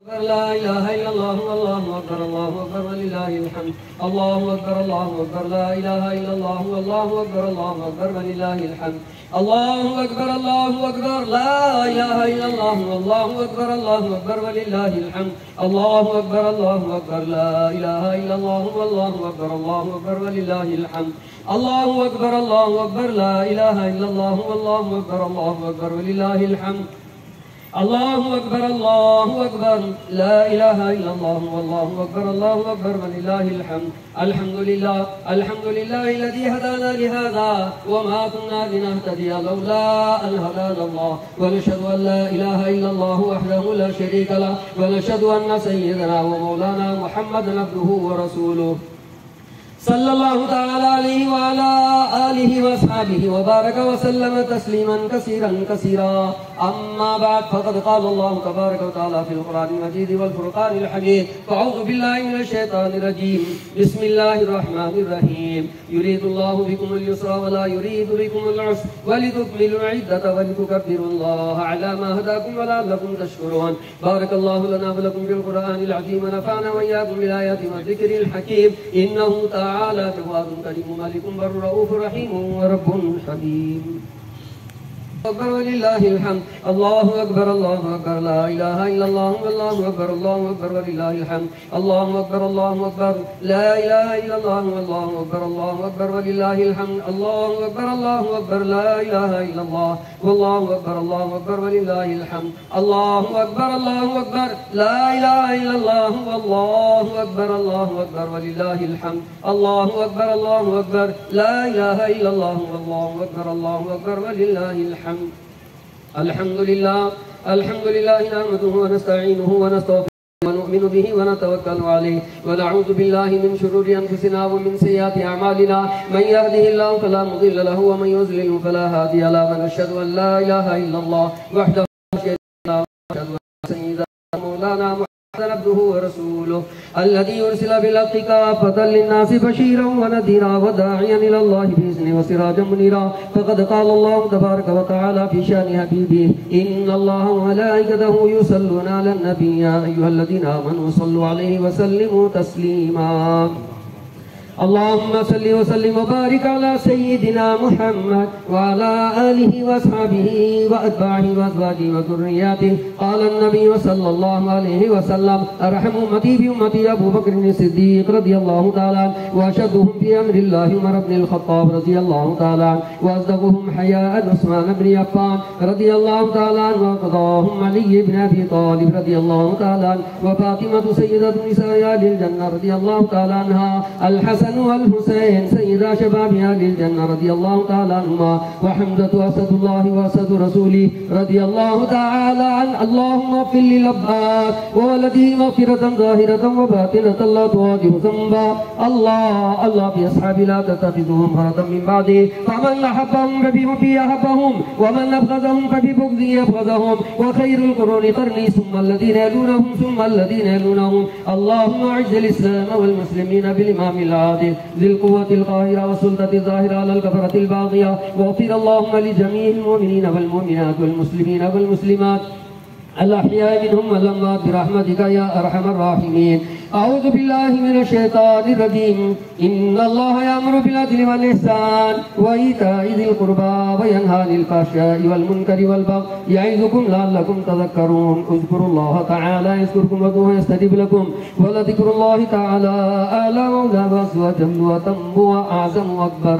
لا إله إلا الله والله أكبر ولله الحمد الله أكبر لا إله إلا الله والله أكبر ولله الحمد الله أكبر لا إله إلا الله والله أكبر ولله الحمد الله أكبر لا إله إلا الله والله أكبر ولله الحمد الله أكبر لا إله إلا الله والله أكبر ولله الحمد الله أكبر لا إله إلا الله والله أكبر ولله الحمد الحمد لله الذي هدانا لهذا وما كنا لنهتدي لولا أن هدانا الله ونشهد أن لا إله إلا الله وحده لا شريك له ونشهد أن سيدنا ومولانا محمدا عبده ورسوله صلى الله تعالى عليه وعلى آله وأصحابه وبارك وسلم تسليما كثيرا أما بعد فقد قال الله تبارك وتعالى في القرآن المجيد والفرقان الحميد فأعوذ بالله من الشيطان الرجيم بسم الله الرحمن الرحيم يريد الله بكم اليسر ولا يريد بكم العسر ولتكملوا العدة ولتكبروا الله على ما هداكم ولعلكم تشكرون بارك الله لنا ولكم في القرآن العظيم ونفعنا وإياكم بالآيات والذكر الحكيم إنه تعالى جواد كريم ملك بر رؤوف رحيم ورب حكيم أكبر ولله الحمد الله أكبر لا إله إلا الله والله أكبر ولله الحمد الله أكبر لا إله إلا الله والله أكبر ولله الحمد الله أكبر لا إله إلا الله والله أكبر ولله الحمد الله أكبر لا إله إلا الله والله أكبر ولله الحمد الله أكبر لا إله إلا الله والله أكبر ولله الحمد الحمد لله نحمده ونستعينه ونستغفره ونؤمن به ونتوكل عليه ونعوذ بالله من شرور أنفسنا ومن سيئات أعمالنا من يهده الله فلا مضل له ومن يضلل فلا هادي له ونشهد أن لا إله إلا الله وحده لا شريك له ونشهد أن سيدنا مولانا عبده ورسوله الذي يرسل بالحق كافة للناس بشيرا ونذيرا وداعيا إلى الله بإذنه وسراجا منيرا فقد قال الله تبارك وتعالى في شأن حبيبه إن الله وملائكته يصلون على النبي يا أيها الذين آمنوا صلوا عليه وسلموا تسليما اللهم صل وسلم وبارك على سيدنا محمد وعلى آله وأصحابه وأتباعه وأزواجه وذرياته قال النبي صلى الله عليه وسلم أرحم أمتي بأمتي أبو بكر الصديق رضي الله تعالى عنه وأشدهم في أمر الله عمر بن الخطاب رضي الله تعالى عنه وأصدقهم حياء عثمان بن عفان رضي الله تعالى عنه وقضاهم علي بن أبي طالب رضي الله تعالى عنه وفاطمة سيدة نساء أهل الجنة رضي الله تعالى عنها الحسن والحسين سيدا شباب أهل الجنة رضي الله تعالى عنهما وحمدة أسد الله وأسد رسوله رضي الله تعالى عنه اللهم اغفر للأبهات وولده مغفرة ظاهرة وباطنة لا تواجه ذنبا الله في أصحاب لا تتخذهم فردا من بعده فمن أحبهم فبحبه أحبهم ومن أبغضهم فببغضه أبغضهم وخير القرون قرني ثم الذين يلونهم اللهم أعز الإسلام والمسلمين بالإمام العادل ذي القوة القاهرة والسلطة الظاهرة على الكفرة الباغية واغفر اللهم لجميع المؤمنين والمؤمنات والمسلمين والمسلمات الأحياء منهم والأموات برحمتك يا أرحم الراحمين أعوذ بالله من الشيطان الرجيم إن الله يأمر بالعدل والإحسان وإيتاء ذي القربى وينهى عن الفحشاء والمنكر والبغي يعظكم لعلكم تذكرون اذكروا الله تعالى يذكركم وادعوه يستجب لكم ولذكر الله تعالى أعلى وأولى وأجل وأتم وأعظم وأكبر